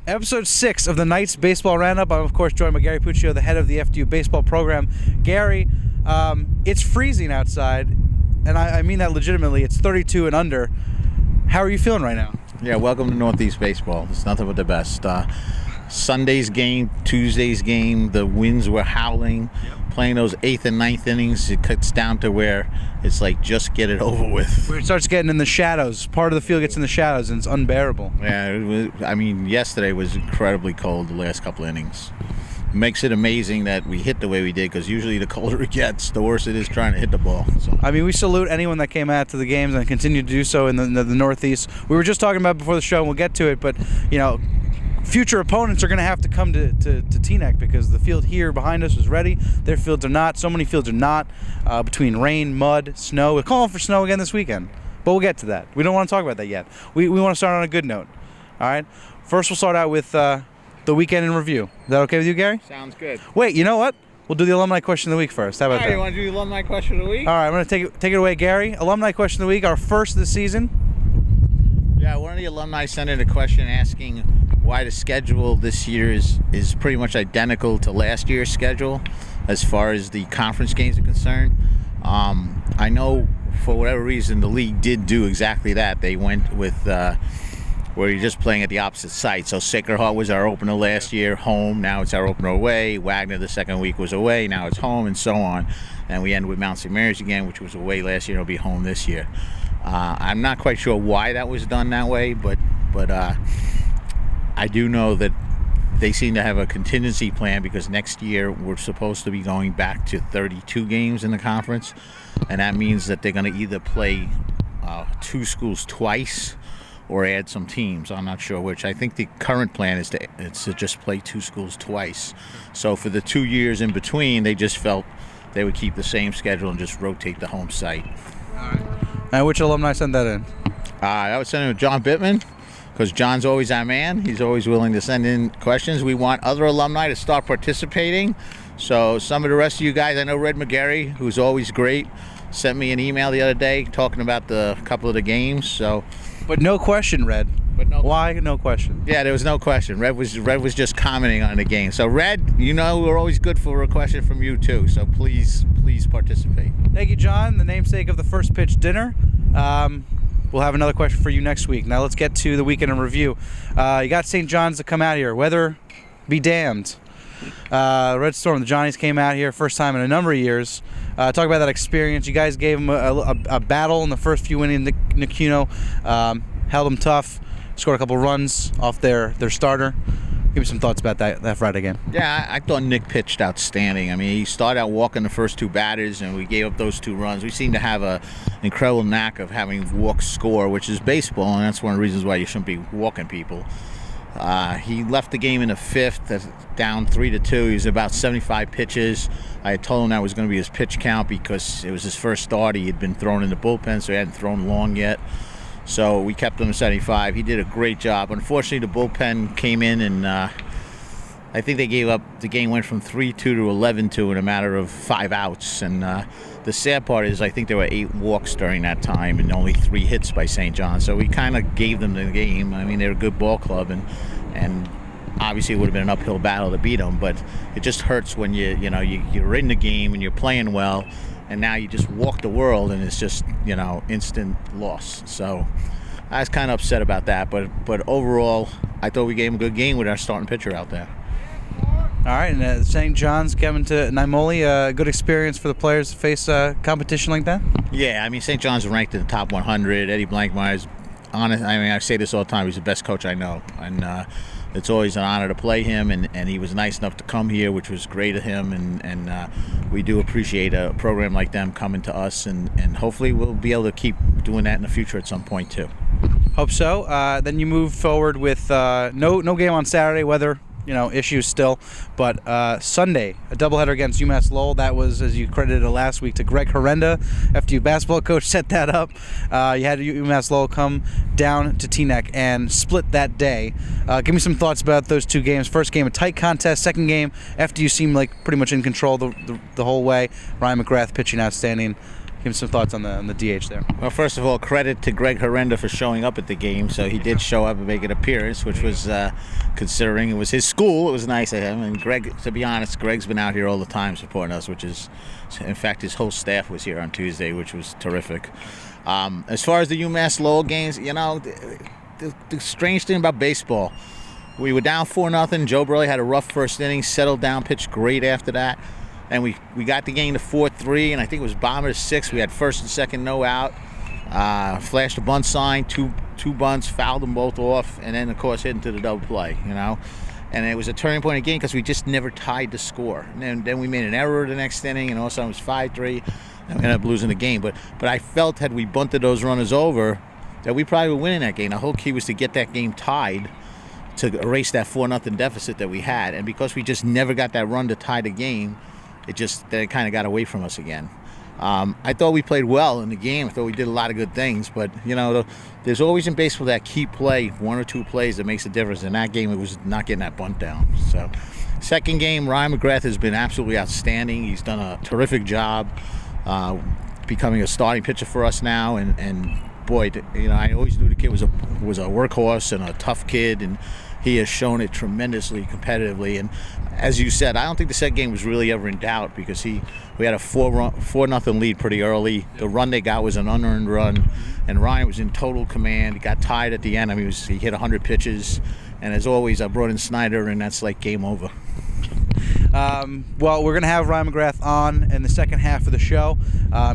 Episode 6 of the Knights Baseball Roundup. I'm, of course, joined by Gary Puccio, the head of the FDU baseball program. Gary, it's freezing outside, and I mean that legitimately. It's 32 and under. How are you feeling right now? Yeah, welcome to Northeast Baseball. It's nothing but the best. Sunday's game, Tuesday's game, the winds were howling. Playing those 8th and 9th innings, it cuts down to where it's like, just get it over with. Where it starts getting in the shadows. Part of the field gets in the shadows, and it's unbearable. Yeah, yesterday was incredibly cold the last couple innings. Makes it amazing that we hit the way we did, because usually the colder it gets, the worse it is trying to hit the ball. So. I mean, we salute anyone that came out to the games and continue to do so in the Northeast. We were just talking about it before the show, and we'll get to it, but, you know, future opponents are going to have to come to Teaneck, because the field here behind us is ready. Their fields are not. So many fields are not. Between rain, mud, snow. We're calling for snow again this weekend, but we'll get to that. We don't want to talk about that yet. We want to start on a good note. All right? First, we'll start out with the weekend in review. Is that okay with you, Gary? Sounds good. Wait, you know what? We'll do the alumni question of the week first. How about that? You want to do the alumni question of the week? All right, I'm going to take it away, Gary. Alumni question of the week, our first of the season. Yeah, one of the alumni sent in a question asking why the schedule this year is pretty much identical to last year's schedule as far as the conference games are concerned. I know for whatever reason the league did do exactly that. They went with where you're just playing at the opposite site. So Sacred Heart was our opener last year, home. Now it's our opener away. Wagner the second week was away. Now it's home, and so on. And we end with Mount St. Mary's again, which was away last year. It'll be home this year. I'm not quite sure why that was done that way, but I do know that they seem to have a contingency plan, because next year we're supposed to be going back to 32 games in the conference, and that means that they're going to either play two schools twice or add some teams. I'm not sure which. I think the current plan is to just play two schools twice. So for the 2 years in between, they just felt they would keep the same schedule and just rotate the home site. All right. And which alumni sent that in? I would send it to John Bittman, because John's always our man. He's always willing to send in questions. We want other alumni to start participating. So some of the rest of you guys, I know Red McGarry, who's always great, sent me an email the other day talking about the couple of the games. So, but no question, Red. But no. Why no question? Yeah, there was no question. Red was just commenting on the game. So Red, you know we're always good for a question from you too. So please participate. Thank you, John, the namesake of the First Pitch Dinner. We'll have another question for you next week. Now let's get to the weekend in review. You got St. John's to come out here. Weather be damned. Red Storm, the Johnnies came out here first time in a number of years. Talk about that experience. You guys gave them a battle in the first few innings. Nick Cuno held them tough, scored a couple runs off their starter. Give me some thoughts about that Friday game. Yeah, I thought Nick pitched outstanding. I mean, he started out walking the first two batters, and we gave up those 2 runs. We seem to have an incredible knack of having walks score, which is baseball, and that's one of the reasons why you shouldn't be walking people. He left the game in the 5th, down 3-2. He was about 75 pitches. I had told him that was going to be his pitch count, because it was his first start. He had been thrown in the bullpen, so he hadn't thrown long yet. So we kept him at 75. He did a great job. Unfortunately, the bullpen came in, and I think they gave up. The game went from 3-2 to 11-2 in a matter of 5 outs. And the sad part is I think there were 8 walks during that time and only 3 hits by St. John. So we kind of gave them the game. I mean, they're a good ball club, and obviously it would have been an uphill battle to beat them. But it just hurts when you're in the game and you're playing well, and now you just walk the world, and it's just, instant loss. So I was kind of upset about that. But overall, I thought we gave him a good game with our starting pitcher out there. All right, and St. John's coming to Naimoli, a good experience for the players to face competition like that? Yeah, I mean, St. John's ranked in the top 100. Eddie Blankmeyer's honest. I mean, I say this all the time. He's the best coach I know. And it's always an honor to play him, and he was nice enough to come here, which was great of him, and we do appreciate a program like them coming to us, and hopefully we'll be able to keep doing that in the future at some point too. Hope so. Then you move forward with no game on Saturday, weather issues still, but Sunday, a doubleheader against UMass Lowell. That was, as you credited it last week, to Greg Horrenda, FDU basketball coach, set that up. You had UMass Lowell come down to Teaneck and split that day. Give me some thoughts about those 2 games. First game, a tight contest. Second game, FDU seemed like pretty much in control the whole way. Ryan McGrath pitching outstanding. Give me some thoughts on the DH there. Well, first of all, credit to Greg Horrenda for showing up at the game. So he did show up and make an appearance, which was, considering it was his school, it was nice of him. And Greg, to be honest, Greg's been out here all the time supporting us, which is, in fact, his whole staff was here on Tuesday, which was terrific. As far as the UMass Lowell games, the strange thing about baseball, we were down 4-0. Joe Burley had a rough first inning, settled down, pitched great after that. And we got the game to 4-3, and I think it was bottom of the 6th. We had first and second no out. Flashed a bunt sign, two bunts, fouled them both off, and then, of course, hit into the double play, And it was a turning point in the game because we just never tied the score. And then we made an error the next inning, and all of a sudden it was 5-3, and we ended up losing the game. But I felt had we bunted those runners over, that we probably would win in that game. The whole key was to get that game tied to erase that 4-0 deficit that we had. And because we just never got that run to tie the game, it kind of got away from us again. I thought we played well in the game. I thought we did a lot of good things. But, there's always in baseball that key play, 1 or 2 plays that makes a difference. In that game, it was not getting that bunt down. So, second game, Ryan McGrath has been absolutely outstanding. He's done a terrific job becoming a starting pitcher for us now. And boy, I always knew the kid was a workhorse and a tough kid. And he has shown it tremendously competitively. And as you said, I don't think the second game was really ever in doubt because we had a 4-0 lead pretty early. The run they got was an unearned run, and Ryan was in total command. He got tied at the end. I mean, he hit 100 pitches, and as always, I brought in Snyder, and that's like game over. Well, we're going to have Ryan McGrath on in the second half of the show.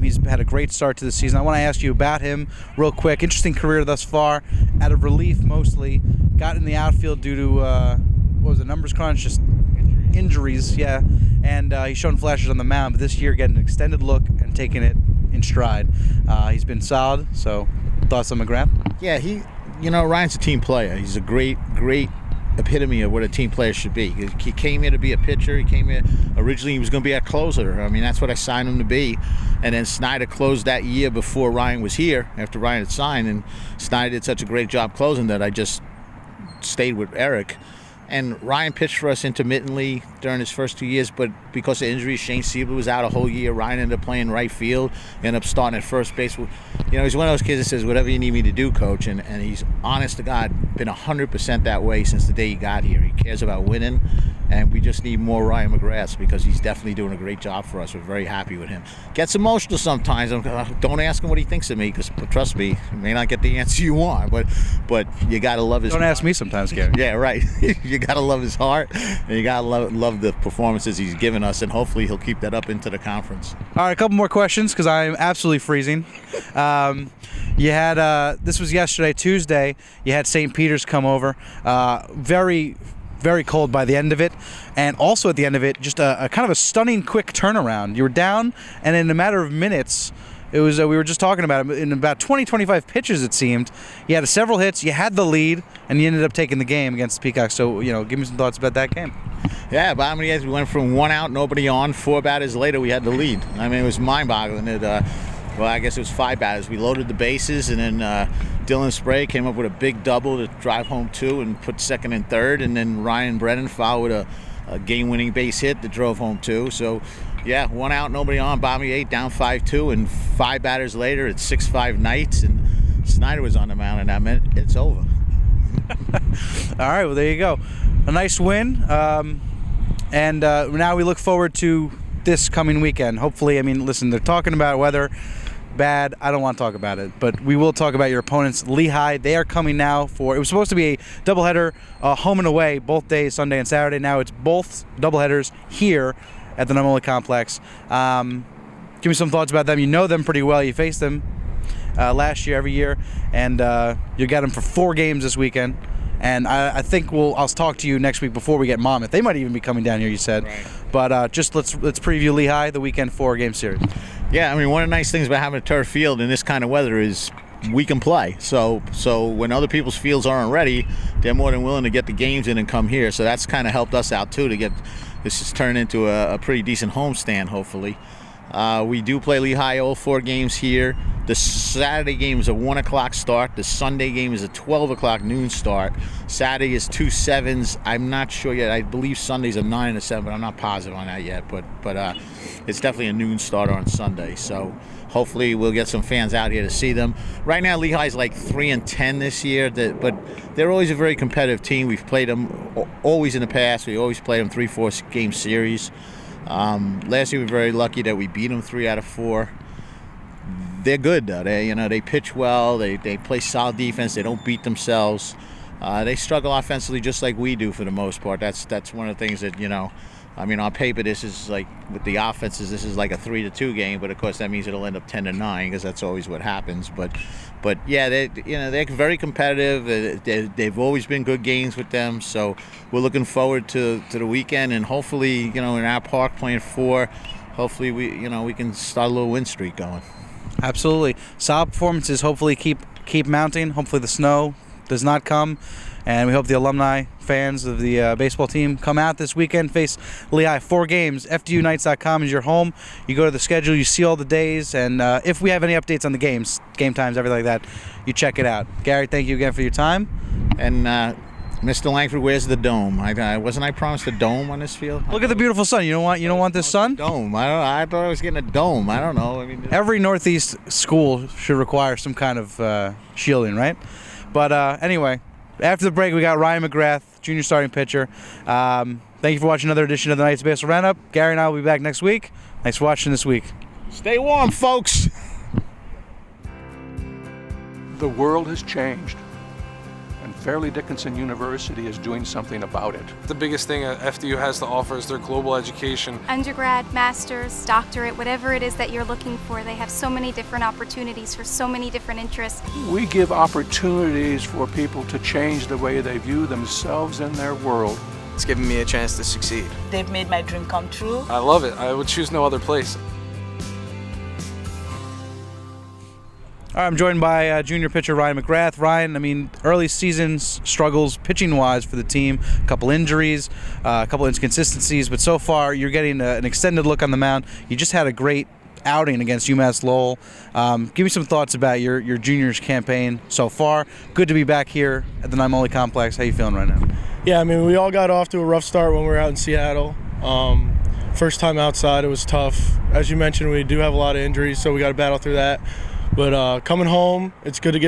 He's had a great start to the season. I want to ask you about him real quick. Interesting career thus far, out of relief mostly. Got in the outfield due to, what was it, numbers crunch? Just injuries, yeah. And he's shown flashes on the mound, but this year getting an extended look and taking it in stride. He's been solid, so thoughts on McGrath? Yeah, Ryan's a team player. He's a great epitome of what a team player should be. He came here to be a pitcher. He came here, originally he was going to be a closer. I mean, that's what I signed him to be. And then Snyder closed that year before Ryan was here, after Ryan had signed, and Snyder did such a great job closing that I just stayed with Eric. And Ryan pitched for us intermittently during his first 2 years, but because of injuries, Shane Siebler was out a whole year. Ryan ended up playing right field, ended up starting at first base. He's one of those kids that says, whatever you need me to do, coach. And he's, honest to God, been 100% that way since the day he got here. He cares about winning, and we just need more Ryan McGrath because he's definitely doing a great job for us. We're very happy with him. Gets emotional sometimes. Don't ask him what he thinks of me because, trust me, you may not get the answer you want, but you got to love his Don't ask me sometimes, Gary. Yeah, right. You got to love his heart, and you got to love the performances he's given us, and hopefully he'll keep that up into the conference. All right, a couple more questions because I'm absolutely freezing. You had, this was yesterday, Tuesday, you had St. Peter's come over. Very, very cold by the end of it. And also at the end of it, just a kind of a stunning quick turnaround. You were down, and in a matter of minutes, it was, we were just talking about it, in about 20-25 pitches it seemed, you had several hits, you had the lead, and you ended up taking the game against the Peacocks. So, give me some thoughts about that game. Yeah, bottom of the eighth, we went from 1 out, nobody on. 4 batters later, we had the lead. I mean, it was mind-boggling. I guess it was 5 batters. We loaded the bases, and then Dylan Spray came up with a big double to drive home 2 and put second and third, and then Ryan Brennan fouled with a game-winning base hit that drove home 2. So, yeah, 1 out, nobody on, bottom of the eighth, down 5-2, and 5 batters later, it's 6-5 Knights, and Snyder was on the mound, and that meant it's over. All right, well, there you go. A nice win, and now we look forward to this coming weekend. Hopefully, I mean, listen, they're talking about weather. Bad. I don't want to talk about it, but we will talk about your opponents. Lehigh, they are coming now for, it was supposed to be a doubleheader, home and away, both days, Sunday and Saturday. Now it's both doubleheaders here at the Numoli Complex. Give me some thoughts about them. You know them pretty well. You faced them last year, every year, and you got them for 4 games this weekend. And I think I'll talk to you next week before we get Monmouth. They might even be coming down here, you said. Right. But just let's preview Lehigh, the weekend 4-game series. Yeah, I mean, one of the nice things about having a turf field in this kind of weather is we can play. So when other people's fields aren't ready, they're more than willing to get the games in and come here. So that's kind of helped us out too to get this has turned into a pretty decent homestand, hopefully. We do play Lehigh all 4 games here. The Saturday game is a 1 o'clock start. The Sunday game is a 12 o'clock noon start. Saturday is 2 7s. I'm not sure yet. I believe Sunday's a 9 and a 7, but I'm not positive on that yet. But it's definitely a noon starter on Sunday. So hopefully we'll get some fans out here to see them. Right now, Lehigh's like 3-10 this year, but they're always a very competitive team. We've played them always in the past. We always play them 3-4 game series. Last year we were very lucky that we beat them 3 out of 4. They're good though. They pitch well. They play solid defense. They don't beat themselves. They struggle offensively just like we do for the most part. That's one of the things that on paper this is like with the offenses this is like a 3-2 game, but of course that means it'll end up 10-9 because that's always what happens. But yeah, they're very competitive. They've always been good games with them. So we're looking forward to the weekend and hopefully in our park playing 4. Hopefully we can start a little win streak going. Absolutely. Solid performances hopefully keep mounting. Hopefully the snow does not come. And we hope the alumni fans of the baseball team come out this weekend, face Lehigh. 4 games. FDUnights.com is your home. You go to the schedule, you see all the days, and if we have any updates on the games, game times, everything like that, you check it out. Gary, thank you again for your time. And Mr. Langford, where's the dome? Wasn't I promised a dome on this field? Look at the beautiful sun. You don't want this sun? Dome. I thought I was getting a dome. I don't know. Every Northeast school should require some kind of shielding, right? But anyway, after the break, we got Ryan McGrath, junior starting pitcher. Thank you for watching another edition of the Knights Baseball Roundup. Gary and I will be back next week. Thanks for watching this week. Stay warm, folks. The world has changed, and Fairleigh Dickinson University is doing something about it. The biggest thing FDU has to offer is their global education. Undergrad, master's, doctorate, whatever it is that you're looking for, they have so many different opportunities for so many different interests. We give opportunities for people to change the way they view themselves and their world. It's given me a chance to succeed. They've made my dream come true. I love it. I would choose no other place. All right, I'm joined by junior pitcher Ryan McGrath. Ryan, early season struggles pitching-wise for the team, a couple injuries, a couple inconsistencies, but so far you're getting an extended look on the mound. You just had a great outing against UMass Lowell. Give me some thoughts about your juniors campaign so far. Good to be back here at the Naimoli Complex. How you feeling right now? Yeah, we all got off to a rough start when we were out in Seattle. First time outside, it was tough. As you mentioned, we do have a lot of injuries, so we got to battle through that. But coming home, it's good to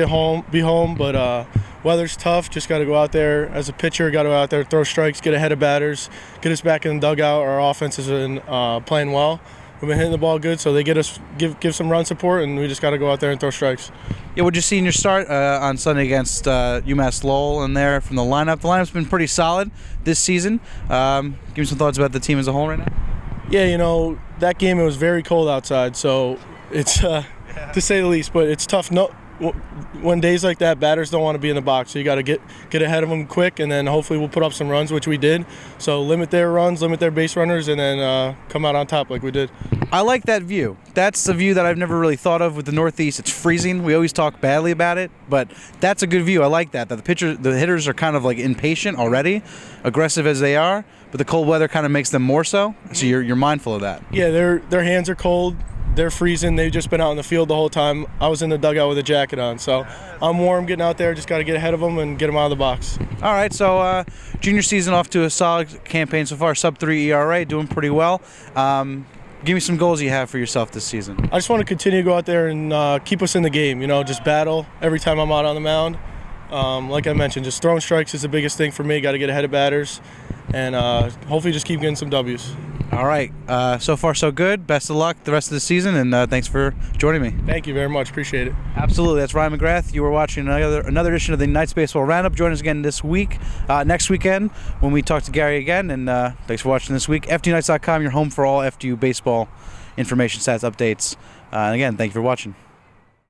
be home, but weather's tough. Just got to go out there as a pitcher, got to go out there, throw strikes, get ahead of batters, get us back in the dugout. Our offense has been playing well. We've been hitting the ball good, so they give some run support, and we just got to go out there and throw strikes. Yeah, what'd you see in your start on Sunday against UMass Lowell in there from the lineup? The lineup's been pretty solid this season. Give me some thoughts about the team as a whole right now. Yeah, that game, it was very cold outside, so it's to say the least, but it's tough. When days like that, batters don't want to be in the box, so you got to get ahead of them quick, and then hopefully we'll put up some runs, which we did. So limit their runs, limit their base runners, and then come out on top like we did. I like that view. That's the view that I've never really thought of with the Northeast. It's freezing. We always talk badly about it, but that's a good view. I like that the hitters are kind of like impatient already, aggressive as they are, but the cold weather kind of makes them more so. So you're mindful of that. Yeah, their hands are cold. They're freezing. They've just been out in the field the whole time. I was in the dugout with a jacket on, so I'm warm getting out there. Just got to get ahead of them and get them out of the box. All right, so junior season off to a solid campaign so far. Sub-3 ERA, doing pretty well. Give me some goals you have for yourself this season. I just want to continue to go out there and keep us in the game. Just battle every time I'm out on the mound. Like I mentioned, just throwing strikes is the biggest thing for me. Got to get ahead of batters, and hopefully just keep getting some W's. All right. So far, so good. Best of luck the rest of the season, and thanks for joining me. Thank you very much. Appreciate it. Absolutely. That's Ryan McGrath. You were watching another edition of the Knights Baseball Roundup. Join us again this week, next weekend, when we talk to Gary again. And thanks for watching this week. FDUnights.com, your home for all FDU baseball information, stats, updates. And again, thank you for watching.